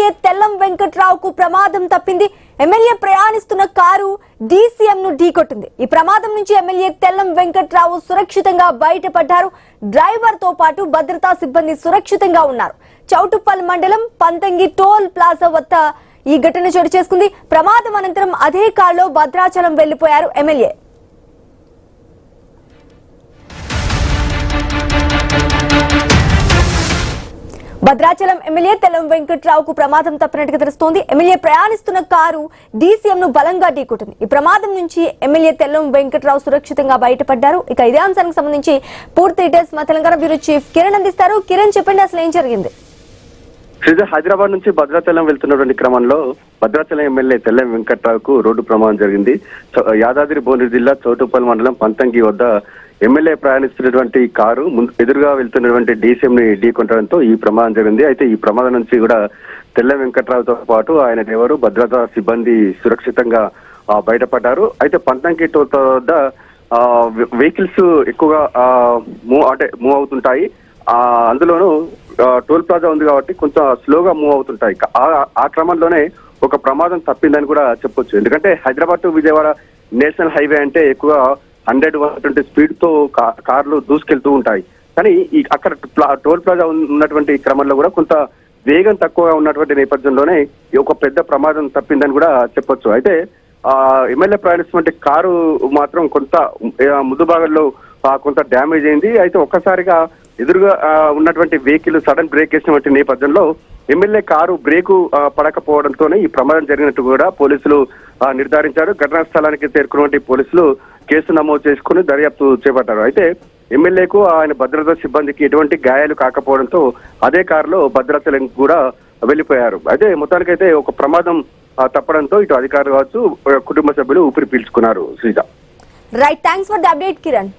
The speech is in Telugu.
ఎమ్మెల్యే తెల్లం వెంకట్రావుకు ప్రమాదం తప్పింది. ఎమ్మెల్యే ప్రయాణిస్తున్న కారు డీసీఎం ను ఢీకొట్టింది. ఈ ప్రమాదం నుంచి ఎమ్మెల్యే తెల్లం వెంకట్రావు సురక్షితంగా బయటపడ్డారు. డ్రైవర్ తో పాటు భద్రతా సిబ్బంది సురక్షితంగా ఉన్నారు. చౌటుప్పల్ మండలం పంతంగి టోల్ ప్లాజా వద్ద ఈ ఘటన చోటు చేసుకుంది. ప్రమాదం అనంతరం అదే కారులో భద్రాచలం వెళ్లిపోయారు ఎమ్మెల్యే. భద్రాచలం ఎమ్మెల్యే తెల్లం వెంకట్రావుకు ప్రమాదం తప్పినట్టుగా తెలుస్తోంది. ఎమ్మెల్యే ప్రయాణిస్తున్న కారు డీసీఎం ను బలంగా ఢీకొట్టింది. ఈ ప్రమాదం నుంచి ఎమ్మెల్యే తెల్లం వెంకట్రావు సురక్షితంగా బయటపడ్డారు. ఇక ఇదే అంశానికి సంబంధించి పూర్తి డీటెయిల్స్ మా తెలంగాణ బ్యూరో చీఫ్ కిరణ్ అందిస్తారు. కిరణ్, చెప్పండి, అసలు ఏం జరిగింది? హైదరాబాద్ నుంచి భద్రాచలం వెళ్తున్నటువంటి క్రమంలో భద్రాచలం ఎమ్మెల్యే తెల్లం వెంకట్రావుకు రోడ్డు ప్రమాదం జరిగింది. యాదాద్రి భువనగిరి జిల్లా చౌటుప్పల్ మండలం పంతంగి వద్ద ఎమ్మెల్యే ప్రయాణిస్తున్నటువంటి కారు ఎదురుగా వెళ్తున్నటువంటి డీసీఎం ని ఢీకొట్టడంతో ఈ ప్రమాదం జరిగింది. అయితే ఈ ప్రమాదం నుంచి కూడా తెల్లం వెంకట్రావుతో పాటు ఆయన డ్రైవరు భద్రతా సిబ్బంది సురక్షితంగా బయటపడ్డారు. అయితే పంతంగి టోల్ వద్ద వెహికల్స్ ఎక్కువగా మూవ్ అవుతుంటాయి. అందులోనూ టోల్ ప్లాజా ఉంది కాబట్టి కొంచెం స్లోగా మూవ్ అవుతుంటాయి. ఆ క్రమంలోనే ఒక ప్రమాదం తప్పిందని కూడా చెప్పొచ్చు. ఎందుకంటే Hyderabad to Vijayawada national highway అంటే ఎక్కువ 100-120 స్పీడ్ తో కార్లు దూసుకెళ్తూ ఉంటాయి. కానీ అక్కడ టోల్ ప్లాజా ఉన్నటువంటి క్రమంలో కూడా కొంత వేగం తక్కువగా ఉన్నటువంటి నేపథ్యంలోనే ఒక పెద్ద ప్రమాదం తప్పిందని కూడా చెప్పొచ్చు. అయితే ఎమ్మెల్యే ప్రయాణిస్తున్నటువంటి కారు మాత్రం కొంత ముందు భాగంలో కొంత డ్యామేజ్ అయింది. అయితే ఒక్కసారిగా ఎదురుగా ఉన్నటువంటి వెహికల్ సడన్ బ్రేక్ వేసినటువంటి నేపథ్యంలో ఎమ్మెల్యే కారు బ్రేకు పడకపోవడంతోనే ఈ ప్రమాదం జరిగినట్టు కూడా పోలీసులు నిర్ధారించారు. ఘటనా స్థలానికి చేరుకున్నటువంటి పోలీసులు కేసు నమోదు చేసుకుని దర్యాప్తు చేపట్టారు. అయితే ఎమ్మెల్యేకు ఆయన భద్రతా సిబ్బందికి ఎటువంటి గాయాలు కాకపోవడంతో అదే కారులో భద్రాచలం కూడా వెళ్లిపోయారు. అయితే మొత్తానికైతే ఒక ప్రమాదం తప్పడంతో ఇటు అధికారులు కావచ్చు, కుటుంబ సభ్యులు ఊపిరి పీల్చుకున్నారు. Sreeja, right, thanks for the update Kiran.